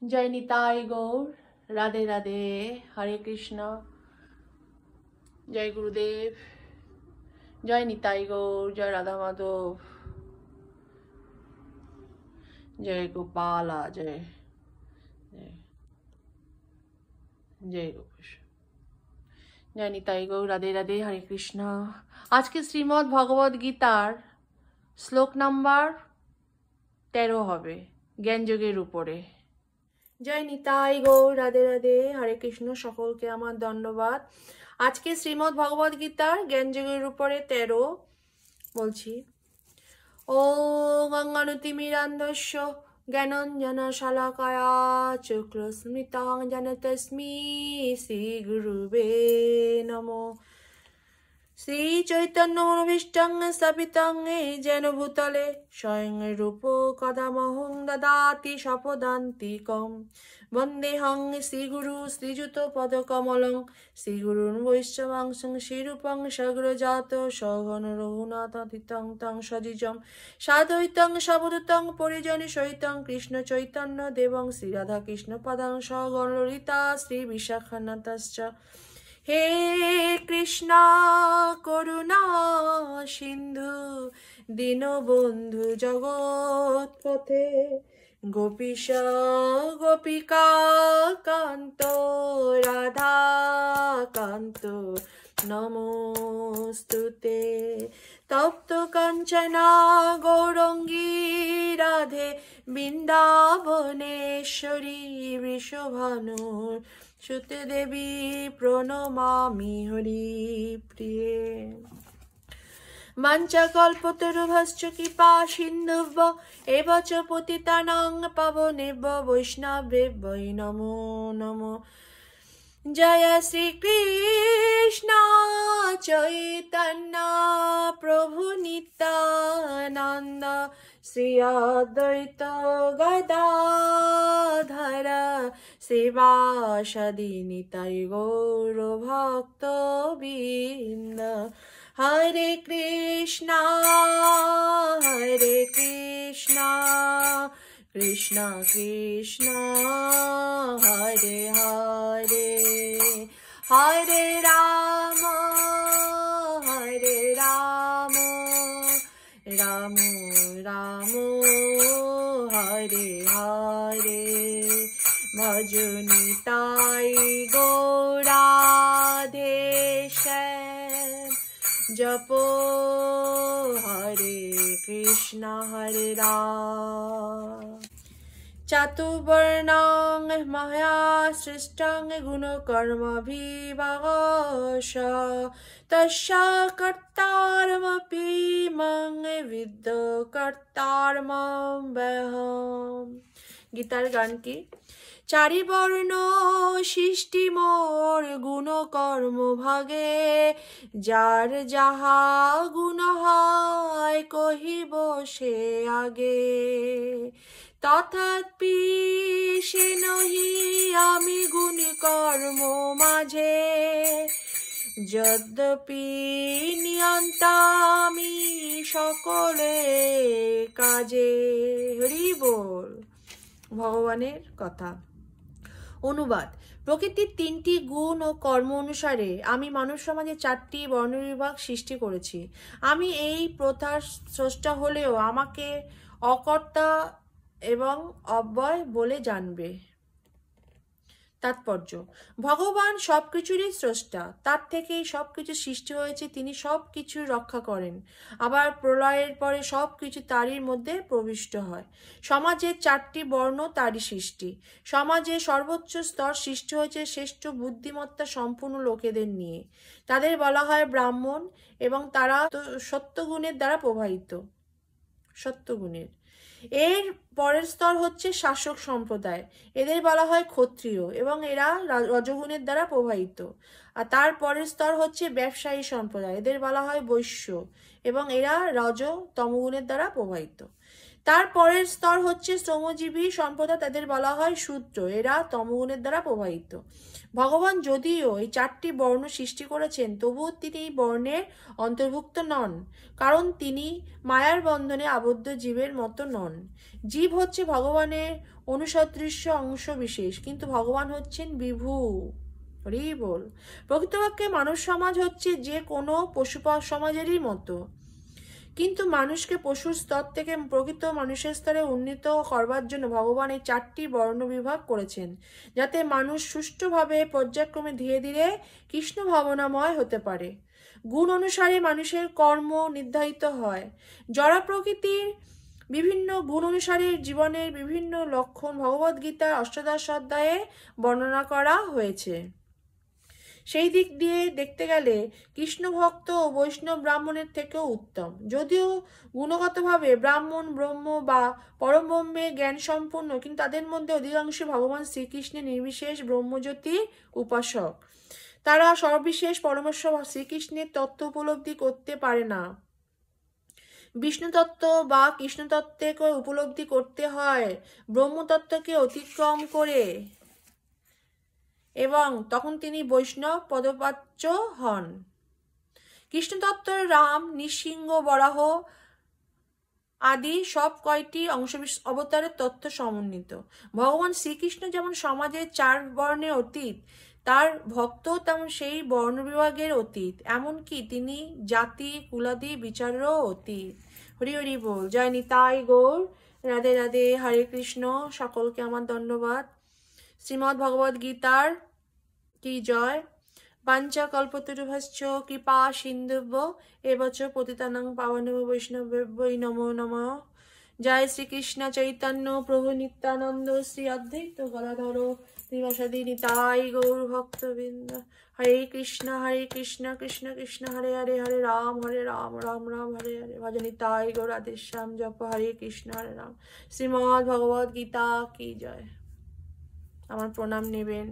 जय निताई गौर, राधे राधे, हरे कृष्णा, जय गुरुदेव, जय निताई गौर, जय राधा माधव, जय गोपाला, जय जय जय गोकृष्ण, जय निताई गौर, राधे राधे, हरे कृष्णा। आज के श्रीमद् भगवद गीतार শ্লোক নাম্বার 13 হবে জ্ঞান যোগের উপরে। জয় নিতাই গৌর, রাধে রাধে, হরে কৃষ্ণ। সকলকে আমার ধন্যবাদ। আজকে শ্রীমদ্ ভগবদ গীতার জ্ঞান যোগের উপরে 13 বলছি। ওম অজ্ঞানতিমিরান্ধস্য জ্ঞানাঞ্জনশলাকয়া চক্ষুস্মিলিতং যেন তস্मै শ্রীগুরুবে নমঃ। শ্রী চৈতন্য মনোভীষ্টং স্থাপিতং যেন ভূতলে স্বয়ং রূপ কদামহং দদাতি স্বপদান্তিকম। বন্দেহং শ্রীগুরু শ্রীযুত পদকমলং শ্রীগুরুন বৈষ্ণবাংশং শ্রীরূপং সগ্রজাত সঘন রঘুনাথাতীতং তং সজিজম সাদ্বৈতং সাবধূতং পরিজনে সহিতং কৃষ্ণ চৈতন্য দেবং শ্রীরাধা কৃষ্ণ পদাং সগণ ললিতা শ্রী বিশাখান্বিতাশ্চ। হে কৃষ্ণা করুণা সিন্ধু দীনবন্ধু জগৎপথে গোপীশ গোপিকা কান্ত রাধা কান্ত নমস্তুতে। তপ্ত কাঞ্চনা গৌরঙ্গী রাধে বৃন্দাবনেশ্বরী বৃষভানুর সুতে দেবী প্রণমামি হরি প্রিয়ে। বাঞ্ছাকল্পতরুভশ্চ কৃপা সিন্ধুভ্য এব চ পতিতানাং পাবনেভ্য বৈষ্ণবেভ্যো নমো নমঃ। জয় শ্রীকৃষ্ণ চৈতন্য প্রভু নিত্যানন্দ শ্রী অদ্বৈত গদাধর শ্রীবাসাদি নিতাই গৌর ভক্তবৃন্দ। হরে কৃষ্ণ কৃষ্ণ কৃষ্ণ হরে হরে হরে রাম রাম রাম হরে হরে। ভজ নিতাই গৌরাধেশ জপো হরে কৃষ্ণ হরে রাম। চাতুর্বর্ণং ময়া সৃষ্টং গুণকর্মবিভাগশ তস্যা কর্তারমপি মং বিদ্ধ কর্তারমহ্যহম। গীতার গান কি? চারি বর্ণ সৃষ্টি মোর গুণ কর্ম ভাগে যার যাহা গুণ হয় কহিব সে আগে। তথাপি সে নহি আমি গুণ কর্ম মাঝে যদ্যপি নিয়ন্তা আমি সকলে কাজে। হরি বল। ভগবানের কথা। অনুবাদ। প্রকৃতির 3টি গুণ ও কর্ম অনুসারে আমি মানব সমাজে 4টি বর্ণবিভাগ সৃষ্টি করেছি। আমি এই প্রথার স্রষ্টা হলেও আমাকে অকর্তা এবং অব্যয় বলে জানবে। তাৎপর্য। ভগবান সবকিছুরই স্রষ্টা, তার থেকেই সবকিছু সৃষ্টি হয়েছে, তিনি সবকিছু রক্ষা করেন। আবার প্রলয়ের পরে সবকিছু তারই মধ্যে প্রবিষ্ট হয়। সমাজের 4টি বর্ণ তারই সৃষ্টি। সমাজের সর্বোচ্চ স্তর সৃষ্টি হয়েছে শ্রেষ্ঠ বুদ্ধিমত্তা সম্পূর্ণ লোকেদের নিয়ে। তাদের বলা হয় ব্রাহ্মণ এবং তারা সত্যগুণের দ্বারা প্রভাবিত। সত্যগুণের। এর পরের স্তর হচ্ছে শাসক সম্প্রদায়, এদের বলা হয় ক্ষত্রিয় এবং এরা রজগুণের দ্বারা প্রভাবিত। আর তার পরের স্তর হচ্ছে ব্যবসায়ী সম্প্রদায়, এদের বলা হয় বৈশ্য এবং এরা রজ তমগুণের দ্বারা প্রভাবিত। তার পরের স্তর হচ্ছে শ্রমজীবী সম্প্রদায়, তাদের বলা হয় শূদ্র, এরা তমগুণের দ্বারা প্রভাবিত। ভগবান যদিও এই 4টি বর্ণ সৃষ্টি করেছেন, তবুও তিনি এই বর্ণের অন্তর্ভুক্ত নন, কারণ তিনি মায়ার বন্ধনে আবদ্ধ জীবের মতো নন। জীব হচ্ছে ভগবানের অনুসদৃশ্য অংশ বিশেষ, কিন্তু ভগবান হচ্ছেন বিভু। হরি বল। প্রকৃতপক্ষে মানব সমাজ হচ্ছে যে কোনো পশু সমাজেরই মতো, কিন্তু মানুষকে পশুর স্তর থেকে প্রকৃত মানুষের স্তরে উন্নীত করবার জন্য ভগবান এই 4টি বর্ণ বিভাগ করেছেন, যাতে মানুষ সুষ্ঠুভাবে পর্যায়ক্রমে ধীরে ধীরে কৃষ্ণ ভাবনাময় হতে পারে। গুণ অনুসারে মানুষের কর্ম নির্ধারিত হয়। জড় প্রকৃতির বিভিন্ন গুণ অনুসারে জীবনের বিভিন্ন লক্ষণ ভগবদ্গীতার অষ্টাদশ অধ্যায়ে বর্ণনা করা হয়েছে। সেই দিক দিয়ে দেখতে গেলে কৃষ্ণ ভক্ত ও বৈষ্ণব ব্রাহ্মণের থেকেও উত্তম। যদিও গুণগতভাবে ব্রাহ্মণ ব্রহ্ম বা পরব্রহ্মে জ্ঞান সম্পূর্ণ, কিন্তু তাদের মধ্যে অধিকাংশ ভগবান শ্রীকৃষ্ণের নির্বিশেষ ব্রহ্মজ্যোতির উপাসক। তারা সর্ববিশেষ পরমেশ্বর শ্রীকৃষ্ণের তত্ত্ব উপলব্ধি করতে পারে না। বিষ্ণু তত্ত্ব বা কৃষ্ণ তত্ত্বকে উপলব্ধি করতে হয় ব্রহ্মতত্ত্বকে অতিক্রম করে, এবং তখন তিনি বৈষ্ণব পদবাচ্য হন। কৃষ্ণতত্ত্বের রাম, নৃসিংহ, বরাহ আদি সব কয়টি অংশ অবতারের তত্ত্ব সমন্বিত। ভগবান শ্রীকৃষ্ণ যেমন সমাজের 4 বর্ণের অতীত, তার ভক্ত তেমন সেই বর্ণ বিভাগের অতীত, এমনকি তিনি জাতি কুলাদি বিচারেরও অতীত। হরি হরি বল। জয় নিতাই গৌর, রাধে রাধে, হরে কৃষ্ণ। সকলকে আমার ধন্যবাদ। শ্রীমদ্ ভগবদ গীতার কি জয়। বাঞ্ছা কল্পতরুভশ্চ কৃপা সিন্ধুভ্য এবচ পতিতানাং পাবনেভ্য বৈষ্ণবেভ্যৈ নমো নমঃ। জয় শ্রীকৃষ্ণ চৈতন্য প্রভু নিত্যানন্দ শ্রী অদ্বৈত গদাধর শ্রীবাসাদি নিতাই গৌর ভক্তবৃন্দ। হরে কৃষ্ণ কৃষ্ণ কৃষ্ণ হরে হরে, হরে রাম রাম রাম হরে হরে। ভজ নিতাই গৌর রাধেশ্যাম, জপ হরে কৃষ্ণ হরে রাম। শ্রীমদ্ ভগবদ গীতা কি জয়। আমার প্রণাম নেবেন।